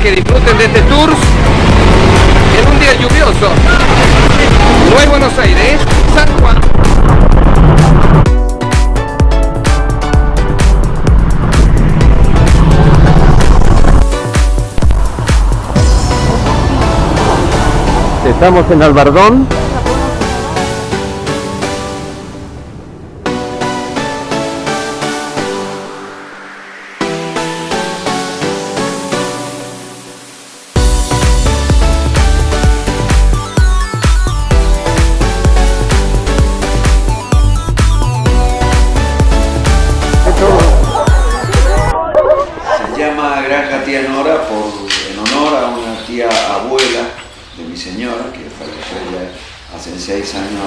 que disfruten de este tour en un día lluvioso. No es Buenos Aires, San Juan. Estamos en Albardón. Se llama Granja Tía Nora en honor a una tía abuela de mi señora, que falleció ya hace 6 años,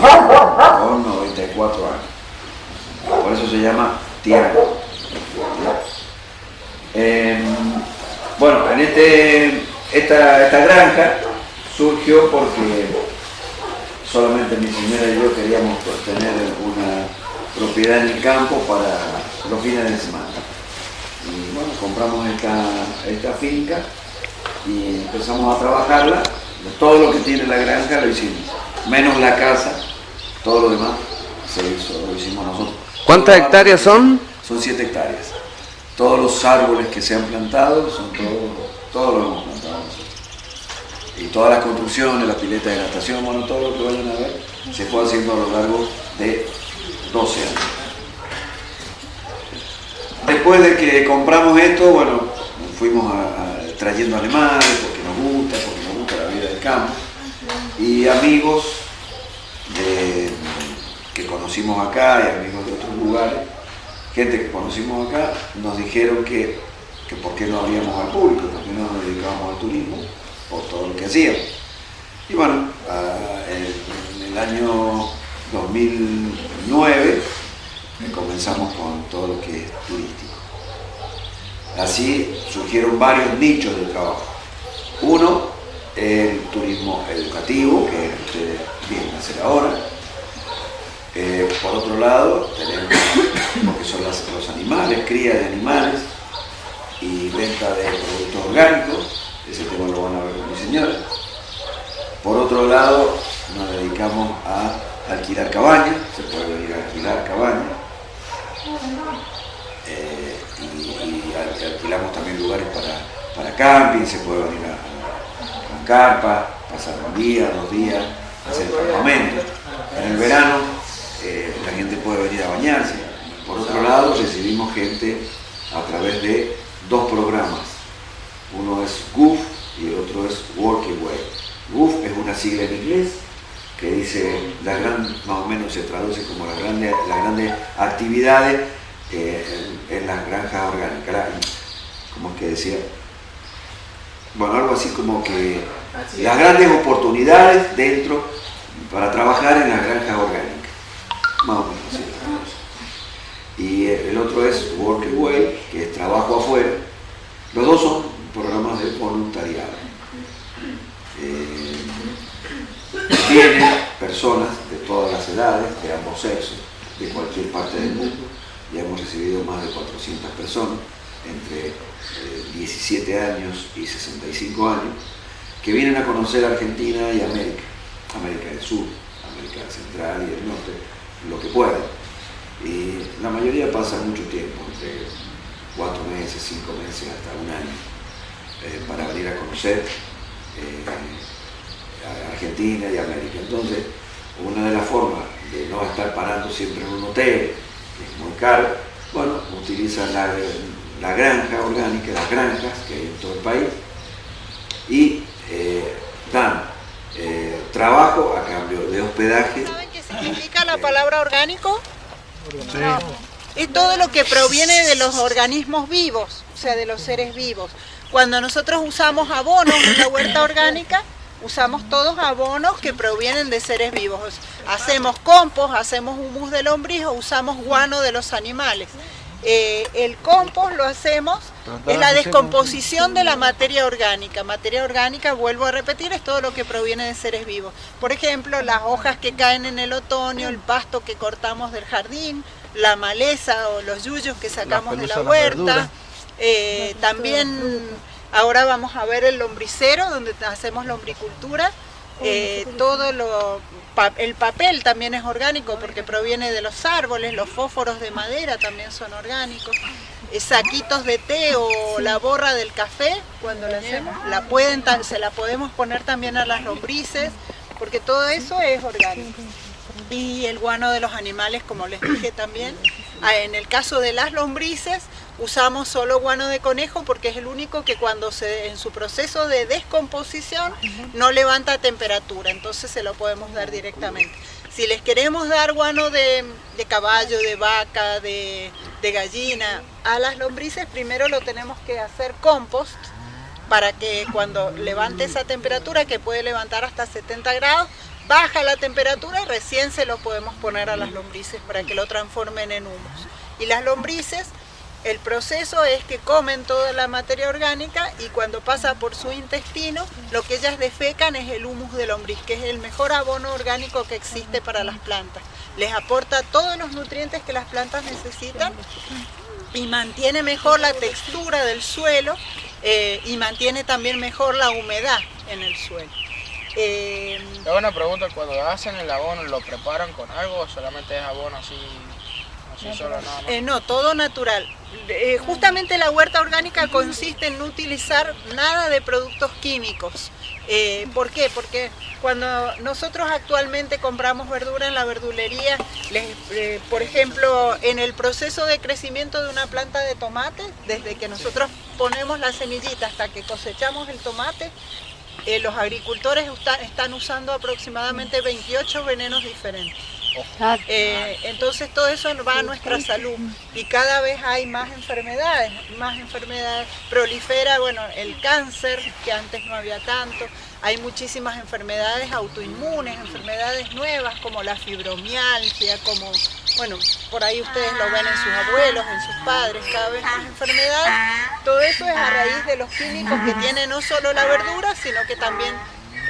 con 94 años. Por eso se llama Tía Nora. Bueno, esta granja surgió porque solamente mi señora y yo queríamos tener una propiedad en el campo para los fines de semana. Y bueno, compramos esta finca y empezamos a trabajarla. Todo lo que tiene la granja lo hicimos, menos la casa, todo lo demás lo hicimos nosotros. ¿Cuántas hectáreas son? Son 7 hectáreas. Todos los árboles que se han plantado, todos los hemos plantado nosotros. Y todas las construcciones, la pileta de natación, bueno, todo lo que vayan a ver, se fue haciendo a lo largo de 12 años. Después de que compramos esto, bueno, fuimos trayendo animales porque nos gusta la vida del campo. Y amigos que conocimos acá y amigos de otros lugares, gente que conocimos acá, nos dijeron que por qué no abríamos al público, por qué no nos dedicábamos al turismo, por todo lo que hacíamos. Y bueno, en el año 2009 comenzamos con todo lo que es turístico. Así surgieron varios nichos de trabajo. Uno, el turismo educativo, que ustedes vienen a hacer ahora. Por otro lado, tenemos lo que son los animales, cría de animales y venta de productos orgánicos. Ese tema lo van a ver con mi señora. Por otro lado, nos dedicamos a alquilar cabañas, se puede venir a alquilar cabañas. Y alquilamos también lugares para camping, se puede venir con carpa, pasar un día, 2 días, hacer campamento. En el verano la gente puede venir a bañarse. Por otro lado, recibimos gente a través de 2 programas. Uno es GOOF y el otro es Working Way. GOOF es una sigla en inglés que dice, más o menos se traduce como las grandes actividades en las granjas orgánicas. ¿Cómo es que decía? Bueno, algo así como que las grandes oportunidades para trabajar en las granjas orgánicas. Más o menos así. Y el otro es Working Way, que es trabajo afuera. Los dos son programas de voluntariado. Vienen personas de todas las edades, de ambos sexos, de cualquier parte del mundo. Ya hemos recibido más de 400 personas, entre 17 años y 65 años, que vienen a conocer Argentina y América del Sur, América Central y del Norte, lo que puedan. Y la mayoría pasa mucho tiempo, entre 4 meses, 5 meses, hasta 1 año, para venir a conocer a Argentina y América. Entonces, una de las formas de no estar parando siempre en un hotel, que es muy caro, bueno, utilizan la granja orgánica, las granjas que hay en todo el país, y dan trabajo a cambio de hospedaje. ¿Saben qué significa la palabra orgánico? Sí. No. Es todo lo que proviene de los organismos vivos, o sea, de los seres vivos. Cuando nosotros usamos abonos en la huerta orgánica, usamos todos abonos que provienen de seres vivos. Hacemos compost, hacemos humus de lombriz o usamos guano de los animales. El compost lo hacemos, es la descomposición de la materia orgánica. Materia orgánica, vuelvo a repetir, es todo lo que proviene de seres vivos. Por ejemplo, las hojas que caen en el otoño, el pasto que cortamos del jardín, la maleza o los yuyos que sacamos de la huerta. También Ahora vamos a ver el lombricero, donde hacemos lombricultura. El papel también es orgánico porque proviene de los árboles, los fósforos de madera también son orgánicos. Saquitos de té o la borra del café, cuando la hacemos, se la podemos poner también a las lombrices, porque todo eso es orgánico. Y el guano de los animales, como les dije también. En el caso de las lombrices, usamos solo guano de conejo porque es el único que en su proceso de descomposición no levanta temperatura, entonces se lo podemos dar directamente. Si les queremos dar guano de caballo, de vaca, de gallina a las lombrices, primero lo tenemos que hacer compost para que cuando levante esa temperatura, que puede levantar hasta 70 grados, baja la temperatura y recién se lo podemos poner a las lombrices para que lo transformen en humus. Y las lombrices, el proceso es que comen toda la materia orgánica y cuando pasa por su intestino, lo que ellas defecan es el humus de lombriz, que es el mejor abono orgánico que existe para las plantas. Les aporta todos los nutrientes que las plantas necesitan y mantiene mejor la textura del suelo y mantiene también mejor la humedad en el suelo. Tengo una pregunta, cuando hacen el abono, ¿lo preparan con algo o solamente es abono así solo nada más? No, todo natural. Justamente la huerta orgánica consiste en no utilizar nada de productos químicos. ¿Por qué? Porque cuando nosotros actualmente compramos verdura en la verdulería, por ejemplo, en el proceso de crecimiento de una planta de tomate, desde que nosotros ponemos la semillita hasta que cosechamos el tomate, los agricultores están usando aproximadamente 28 venenos diferentes. Entonces todo eso va a nuestra salud y cada vez hay más enfermedades, prolifera, el cáncer, que antes no había tanto, hay muchísimas enfermedades autoinmunes, enfermedades nuevas como la fibromialgia, por ahí ustedes lo ven en sus abuelos, en sus padres, cada vez más enfermedades. Todo eso es a raíz de los químicos que tiene no solo la verdura, sino que también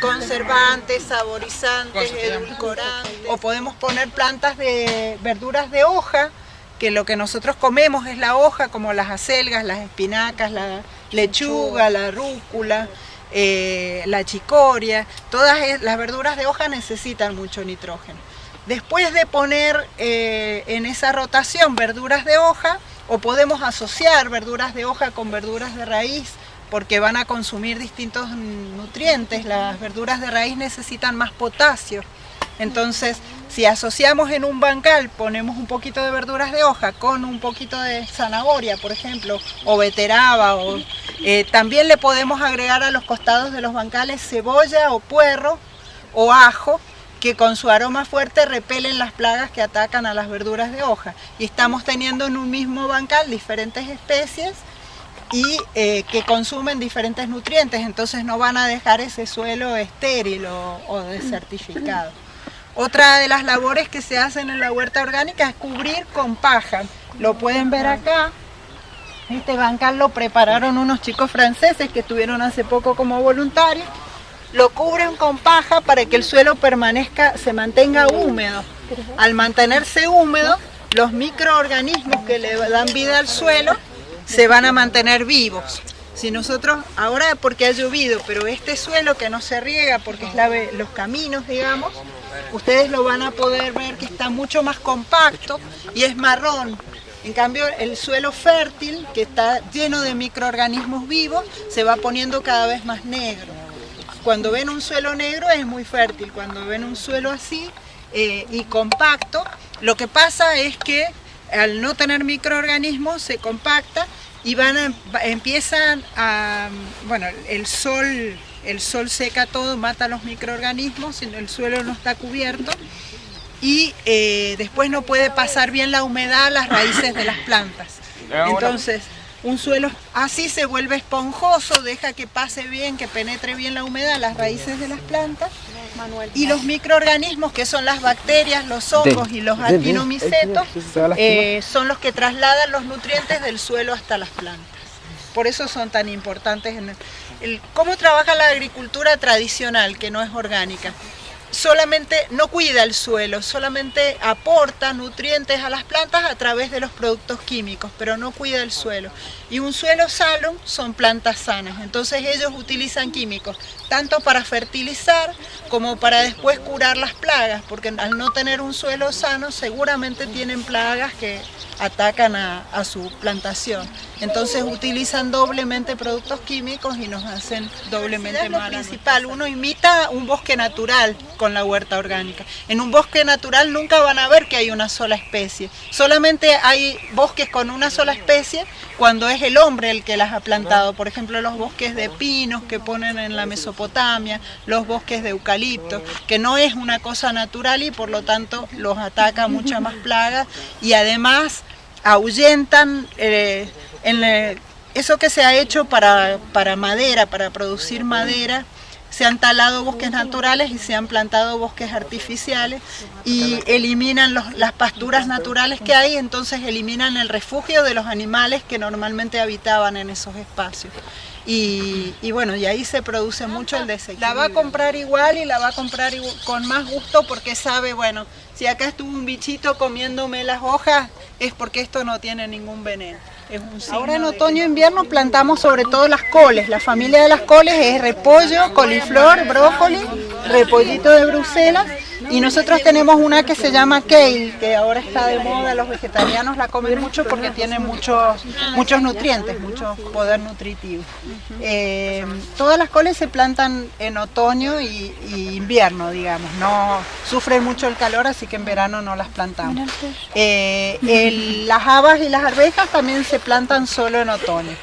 conservantes, saborizantes, edulcorantes. O podemos poner plantas de verduras de hoja, que lo que nosotros comemos es la hoja, como las acelgas, las espinacas, la lechuga, la rúcula, la chicoria. Todas las verduras de hoja necesitan mucho nitrógeno. Después de poner en esa rotación verduras de hoja, o podemos asociar verduras de hoja con verduras de raíz, porque van a consumir distintos nutrientes. Las verduras de raíz necesitan más potasio. Entonces, si asociamos en un bancal, ponemos un poquito de verduras de hoja con un poquito de zanahoria, por ejemplo, o beteraba, también le podemos agregar a los costados de los bancales cebolla o puerro o ajo, que con su aroma fuerte repelen las plagas que atacan a las verduras de hoja. Y estamos teniendo en un mismo bancal diferentes especies y que consumen diferentes nutrientes, entonces no van a dejar ese suelo estéril o desertificado. Otra de las labores que se hacen en la huerta orgánica es cubrir con paja. Lo pueden ver acá. Este bancal lo prepararon unos chicos franceses que estuvieron hace poco como voluntarios. Lo cubren con paja para que el suelo se mantenga húmedo. Al mantenerse húmedo, los microorganismos que le dan vida al suelo se van a mantener vivos. Si nosotros, ahora porque ha llovido, pero este suelo que no se riega porque es los caminos, digamos, ustedes lo van a poder ver que está mucho más compacto y es marrón. En cambio, el suelo fértil, que está lleno de microorganismos vivos, se va poniendo cada vez más negro. Cuando ven un suelo negro es muy fértil, cuando ven un suelo así y compacto, lo que pasa es que al no tener microorganismos se compacta y empiezan a, el sol seca todo, mata a los microorganismos, el suelo no está cubierto y después no puede pasar bien la humedad a las raíces de las plantas. Entonces, un suelo así se vuelve esponjoso, deja que pase bien, que penetre bien la humedad a las raíces de las plantas. Y los microorganismos, que son las bacterias, los hongos y los actinomicetos, son los que trasladan los nutrientes del suelo hasta las plantas. Por eso son tan importantes. ¿Cómo trabaja la agricultura tradicional, que no es orgánica? solamente no cuida el suelo, solamente aporta nutrientes a las plantas a través de los productos químicos, pero no cuida el suelo. Y un suelo sano son plantas sanas, entonces ellos utilizan químicos tanto para fertilizar como para después curar las plagas, porque al no tener un suelo sano seguramente tienen plagas que atacan a su plantación. Entonces utilizan doblemente productos químicos y nos hacen doblemente mal. Lo principal, uno imita un bosque natural con la huerta orgánica. En un bosque natural nunca van a ver que hay una sola especie. Solamente hay bosques con una sola especie cuando es el hombre el que las ha plantado. Por ejemplo, los bosques de pinos que ponen en la Mesopotamia, los bosques de eucalipto, que no es una cosa natural y por lo tanto los ataca muchas más plagas y además ahuyentan eso que se ha hecho para madera, para producir madera. Se han talado bosques naturales y se han plantado bosques artificiales y eliminan las pasturas naturales que hay, entonces eliminan el refugio de los animales que normalmente habitaban en esos espacios. Y bueno, y ahí se produce mucho el desequilibrio. La va a comprar igual y la va a comprar con más gusto porque sabe, bueno, si acá estuvo un bichito comiéndome las hojas es porque esto no tiene ningún veneno. Ahora en otoño e invierno plantamos sobre todo las coles. La familia de las coles es repollo, coliflor, brócoli, repollito de Bruselas y nosotros tenemos una que se llama kale, que ahora está de moda, los vegetarianos la comen mucho porque tiene muchos nutrientes, mucho poder nutritivo. Todas las coles se plantan en otoño y invierno, digamos, no sufren mucho el calor, así que en verano no las plantamos. Las habas y las arvejas también se plantan solo en otoño.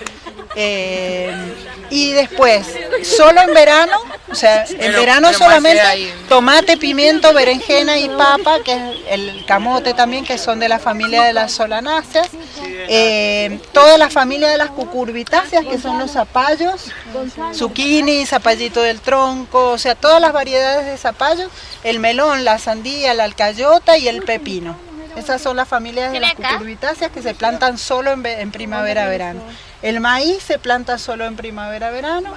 Y después, solo en verano, o sea, en verano solamente tomate, pimiento, berenjena y papa, que es el camote también, que son de la familia de las solanáceas. Toda la familia de las cucurbitáceas, que son los zapallos, zucchini, zapallito del tronco, o sea, todas las variedades de zapallos, el melón, la sandía, la alcayota y el pepino. Esas son las familias de las cucurbitáceas que se plantan solo en primavera-verano. El maíz se planta solo en primavera-verano.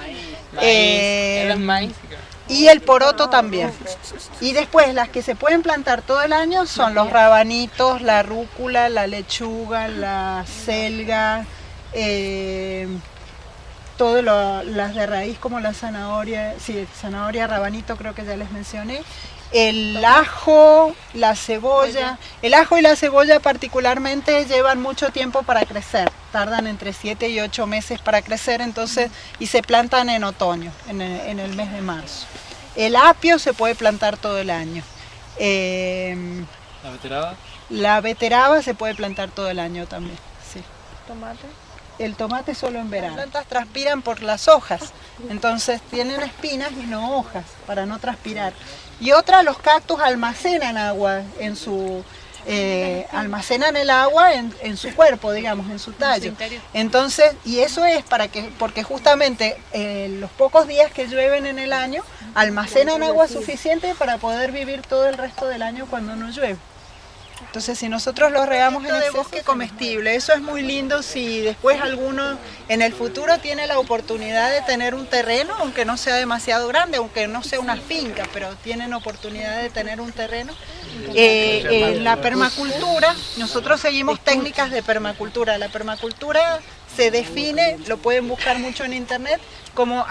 Y el poroto también. Y después las que se pueden plantar todo el año son los rabanitos, la rúcula, la lechuga, la selga, las de raíz como la zanahoria, sí, zanahoria, rabanito creo que ya les mencioné. El ajo, la cebolla. El ajo y la cebolla particularmente llevan mucho tiempo para crecer, tardan entre 7 y 8 meses para crecer, entonces, y se plantan en otoño, en el mes de marzo. El apio se puede plantar todo el año. ¿La beteraba? La beteraba se puede plantar todo el año también, sí. ¿Tomate? El tomate solo en verano. Las plantas transpiran por las hojas, entonces tienen espinas y no hojas, para no transpirar. Y los cactus almacenan agua almacenan el agua en su cuerpo, digamos, en su tallo. Entonces, y eso es porque justamente los pocos días que llueven en el año almacenan agua suficiente para poder vivir todo el resto del año cuando no llueve. Entonces, si nosotros lo regamos en el bosque comestible, eso es muy lindo si después alguno en el futuro tiene la oportunidad de tener un terreno, aunque no sea demasiado grande, aunque no sea una finca, pero tienen oportunidad de tener un terreno. En la permacultura, nosotros seguimos técnicas de permacultura. La permacultura se define, lo pueden buscar mucho en internet, como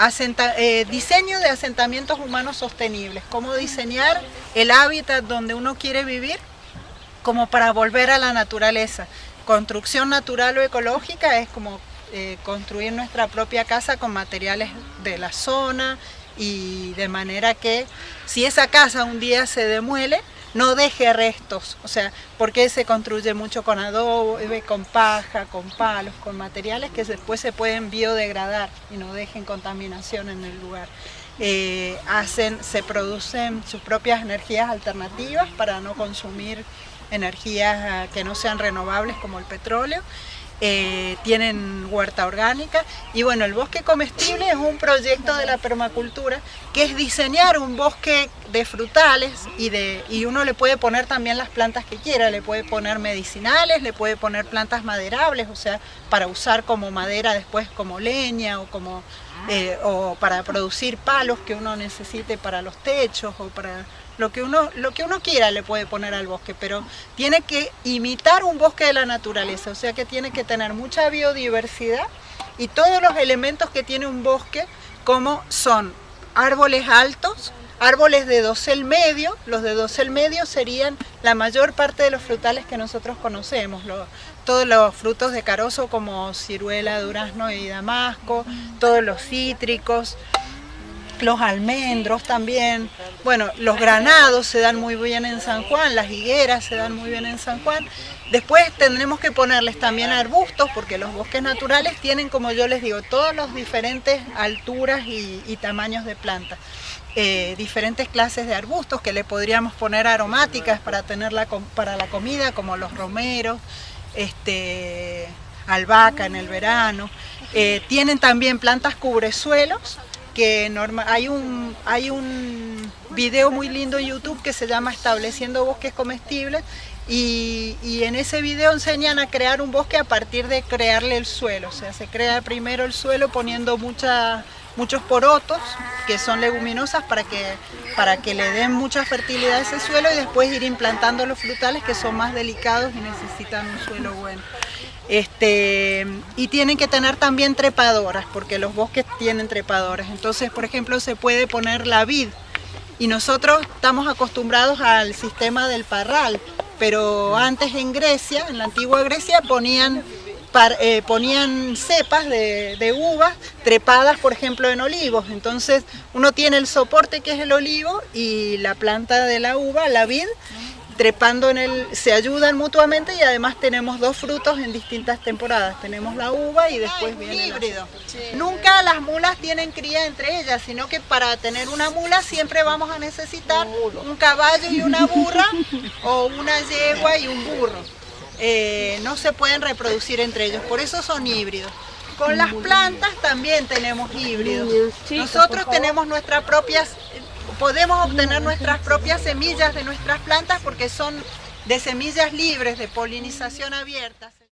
diseño de asentamientos humanos sostenibles, cómo diseñar el hábitat donde uno quiere vivir, como para volver a la naturaleza. Construcción natural o ecológica es como construir nuestra propia casa con materiales de la zona y de manera que si esa casa un día se demuele, no deje restos, o sea, porque se construye mucho con adobe, con paja, con palos, con materiales que después se pueden biodegradar y no dejen contaminación en el lugar. Se producen sus propias energías alternativas para no consumir energías que no sean renovables como el petróleo. Tienen huerta orgánica y bueno, el bosque comestible es un proyecto de la permacultura que es diseñar un bosque de frutales y uno le puede poner también las plantas que quiera, le puede poner medicinales, le puede poner plantas maderables, o sea, para usar como madera después como leña o como o para producir palos que uno necesite para los techos o para lo que uno quiera le puede poner al bosque, pero tiene que imitar un bosque de la naturaleza, o sea que tiene que tener mucha biodiversidad y todos los elementos que tiene un bosque, como son árboles altos, árboles de dosel medio. Los de dosel medio serían la mayor parte de los frutales que nosotros conocemos, todos los frutos de carozo como ciruela, durazno y damasco, todos los cítricos, los almendros también. Bueno, los granados se dan muy bien en San Juan, las higueras se dan muy bien en San Juan. Después tendremos que ponerles también arbustos, porque los bosques naturales tienen, como yo les digo, todas las diferentes alturas y tamaños de plantas. Diferentes clases de arbustos que le podríamos poner aromáticas para tenerla para la comida, como los romeros, albahaca en el verano. Tienen también plantas cubresuelos, que hay un video muy lindo en YouTube que se llama Estableciendo Bosques Comestibles, y en ese video enseñan a crear un bosque a partir de crearle el suelo. O sea, se crea primero el suelo poniendo muchos porotos, que son leguminosas, para que le den mucha fertilidad a ese suelo, y después ir implantando los frutales, que son más delicados y necesitan un suelo bueno. Y tienen que tener también trepadoras, porque los bosques tienen trepadoras. Entonces, por ejemplo, se puede poner la vid, y nosotros estamos acostumbrados al sistema del parral, pero antes en Grecia, en la antigua Grecia, ponían cepas de uvas trepadas, por ejemplo, en olivos. Entonces uno tiene el soporte, que es el olivo, y la planta de la uva, la vid, trepando se ayudan mutuamente, y además tenemos dos frutos en distintas temporadas. Tenemos la uva y después viene el híbrido. Sí. Nunca las mulas tienen cría entre ellas, sino que para tener una mula siempre vamos a necesitar un caballo y una burra, o una yegua y un burro. No se pueden reproducir entre ellos, por eso son híbridos. Con las plantas también tenemos híbridos. Nosotros tenemos podemos obtener nuestras propias semillas de nuestras plantas, porque son de semillas libres, de polinización abierta.